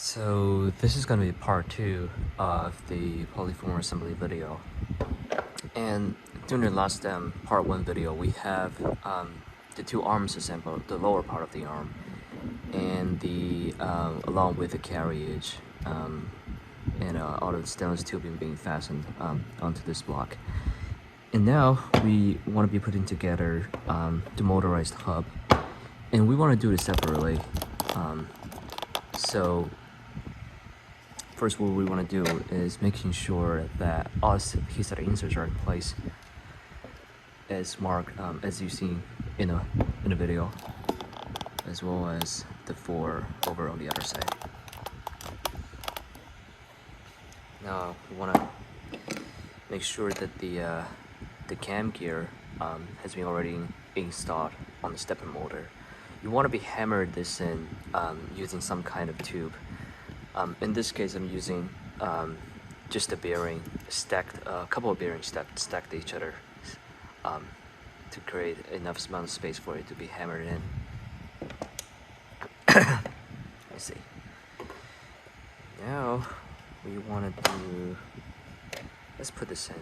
So this is going to be part 2 of the Polyformer assembly video. And during the last part 1 video, we have the two arms assembled, the lower part of the arm, and the along with the carriage and all of the stainless tubing being fastened onto this block. And now we want to be putting together the motorized hub, and we want to do it separately. So first, what we want to do is making sure that all key set inserts are in place as marked as you see in a video, as well as the 4 over on the other side. Now we want to make sure that the cam gear has been already installed on the stepper motor. You want to be hammered this in using some kind of tube. In this case, I'm using just a bearing stacked, a couple of bearings stacked to each other to create enough amount of space for it to be hammered in. Let's see. Now we want to do. Let's put this in.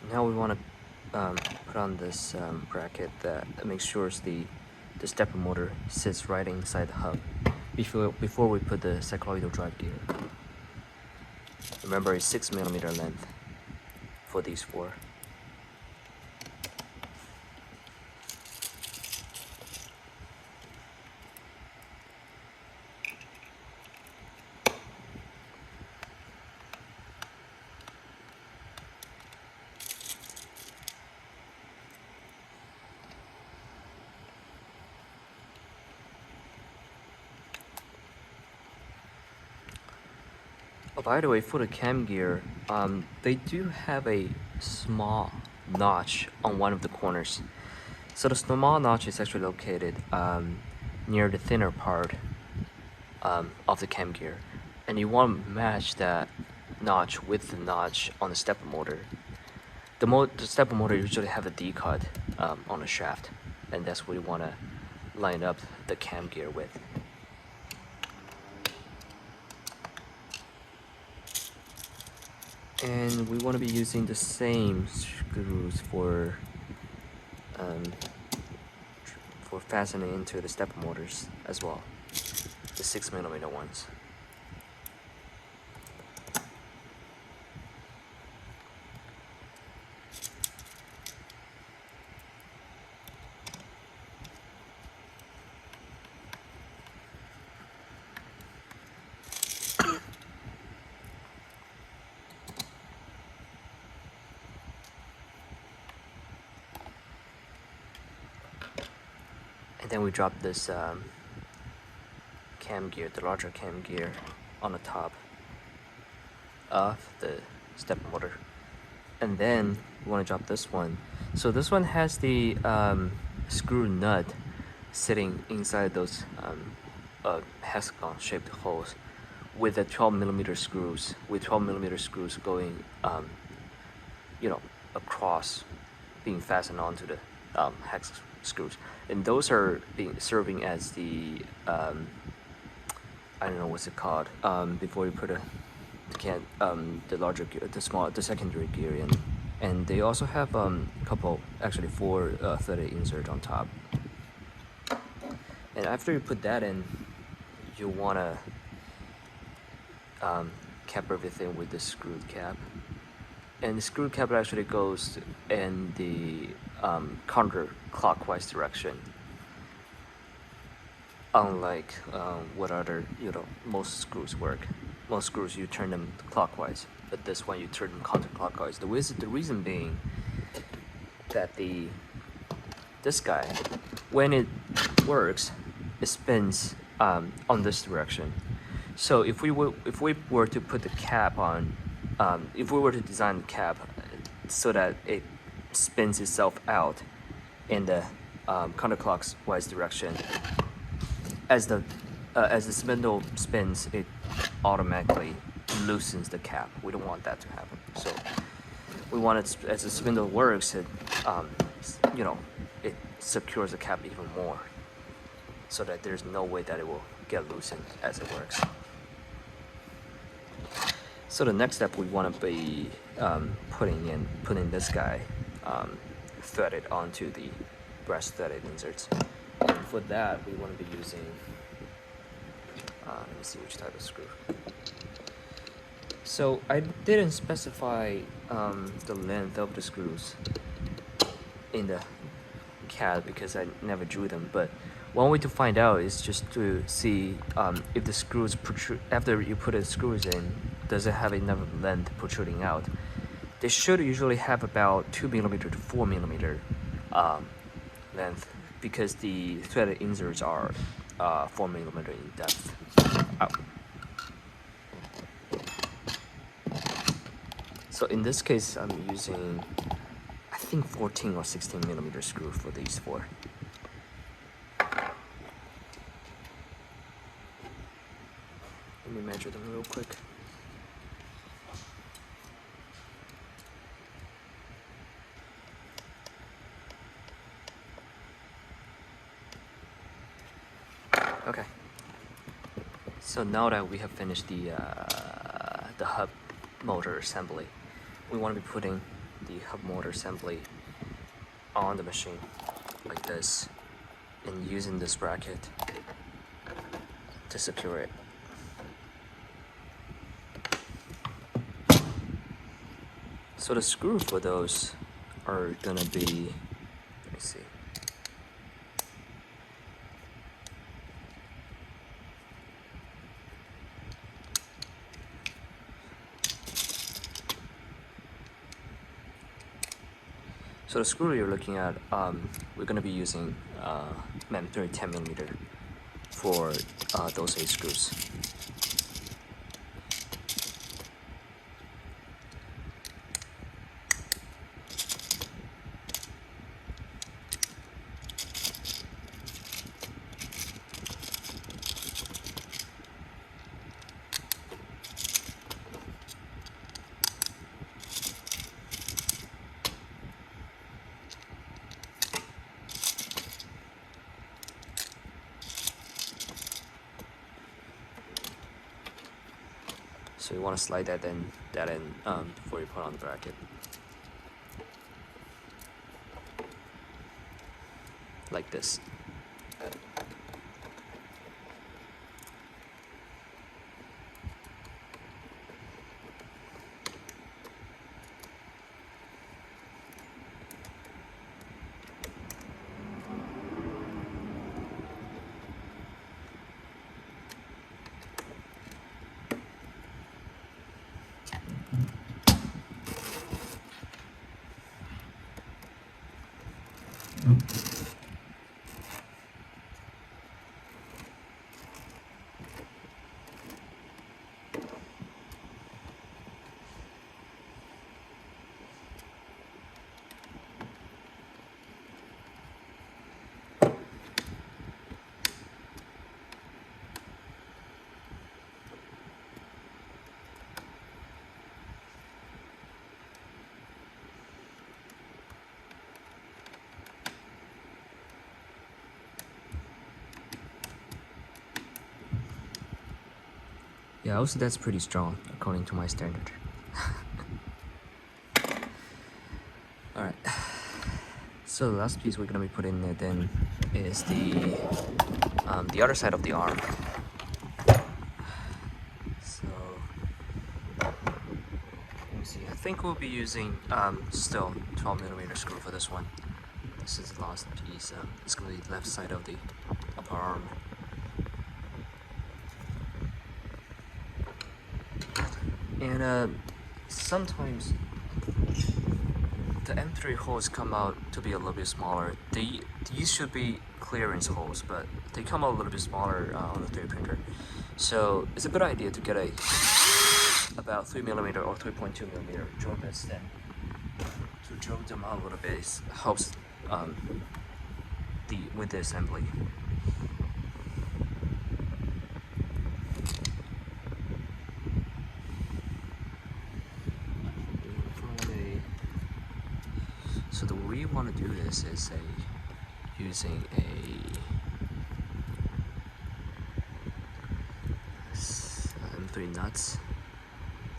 Now we want to put on this bracket that makes sure the stepper motor sits right inside the hub before we put the cycloidal drive gear. Remember, it's 6mm length for these 4. Oh, by the way, for the cam gear, they do have a small notch on one of the corners. So the small notch is actually located near the thinner part of the cam gear, and you want to match that notch with the notch on the stepper motor. The stepper motor usually have a D-cut on the shaft, and that's what you want to line up the cam gear with. And we want to be using the same screws for fastening into the stepper motors as well, the 6mm ones. And then we drop this cam gear, the larger cam gear, on the top of the stepper motor. And then we want to drop this one. So this one has the screw nut sitting inside those hexagon-shaped holes with the 12mm screws, with 12mm screws going, across, being fastened onto the hex screws, and those are serving as the I don't know what's it called before you put the larger gear, the secondary gear in, and they also have couple, actually 4 threaded insert on top. And after you put that in, you wanna cap everything with the screw cap. And the screw cap actually goes in the counterclockwise direction, unlike what other, most screws work. Most screws you turn them clockwise, but this one you turn them counterclockwise. The reason being that this guy, when it works, it spins on this direction. So if we were to put the cap on, if we were to design the cap so that it spins itself out in the counterclockwise direction, as the spindle spins, it automatically loosens the cap. We don't want that to happen. So we want it, as the spindle works, it it secures the cap even more, so that there's no way that it will get loosened as it works. So the next step, we want to be putting this guy threaded onto the brass threaded inserts. And for that, we want to be using, let me see which type of screw. So I didn't specify the length of the screws in the CAD because I never drew them, but one way to find out is just to see if the screws protrude after you put the screws in. Does it have enough length protruding out? They should usually have about 2mm to 4mm length, because the threaded inserts are 4mm in depth. So in this case, I'm using, I think, 14 or 16mm screw for these four. Let me measure them real quick. Okay. So now that we have finished the hub motor assembly, we want to be putting the hub motor assembly on the machine like this, and using this bracket to secure it. So the screw for those are gonna be, let me see. So the screw you're looking at, we're gonna be using mandatory 10mm for those 8 screws. So you want to slide that in before you put on the bracket, like this. Yeah, also that's pretty strong according to my standard. Alright, so the last piece we're gonna be putting it in is the other side of the arm. So let me see, I think we'll be using still 12mm screw for this one. This is the last piece. It's gonna be the left side of the upper arm. And sometimes the M3 holes come out to be a little bit smaller. These should be clearance holes, but they come out a little bit smaller on the 3D printer. So it's a good idea to get a about 3mm or 3.2mm drill bits, then to drill them out a little bit. It helps with the assembly. So the way you want to do this is using M3 nuts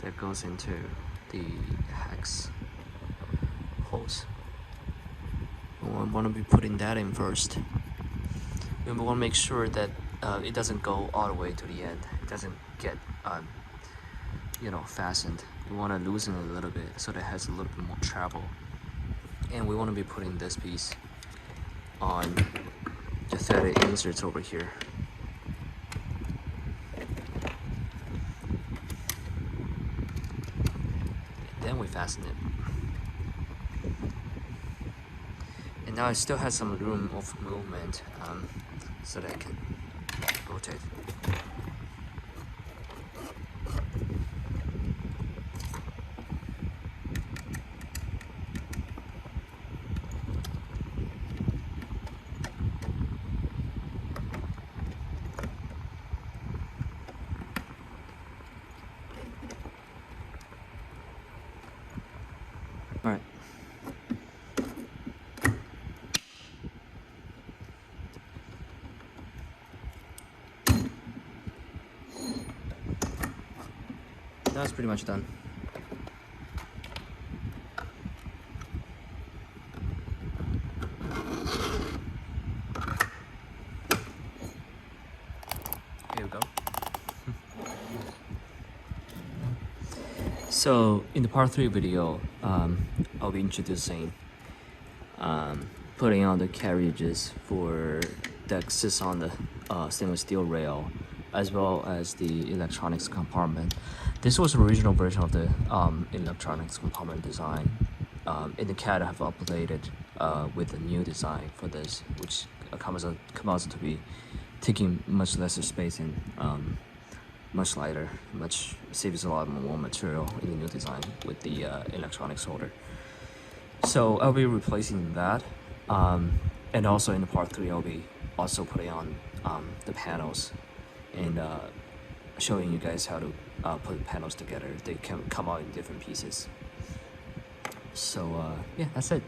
that goes into the hex holes. We want to be putting that in first. And we want to make sure that it doesn't go all the way to the end. It doesn't get fastened. We want to loosen it a little bit so that it has a little bit more travel. And we want to be putting this piece on the threaded inserts over here. Then we fasten it. And now it still has some room of movement, so that I can rotate. All right. That's pretty much done. Here we go. So in the part 3 video, I'll be introducing putting on the carriages for that sits on the stainless steel rail, as well as the electronics compartment. This was the original version of the electronics compartment design. In the CAD, I have updated with a new design for this, which comes out to be taking much lesser space and much lighter, saves a lot more material in the new design with the electronics holder. So I'll be replacing that, and also in the part 3 I'll be also putting on the panels and showing you guys how to put the panels together. They can come out in different pieces. So yeah, that's it.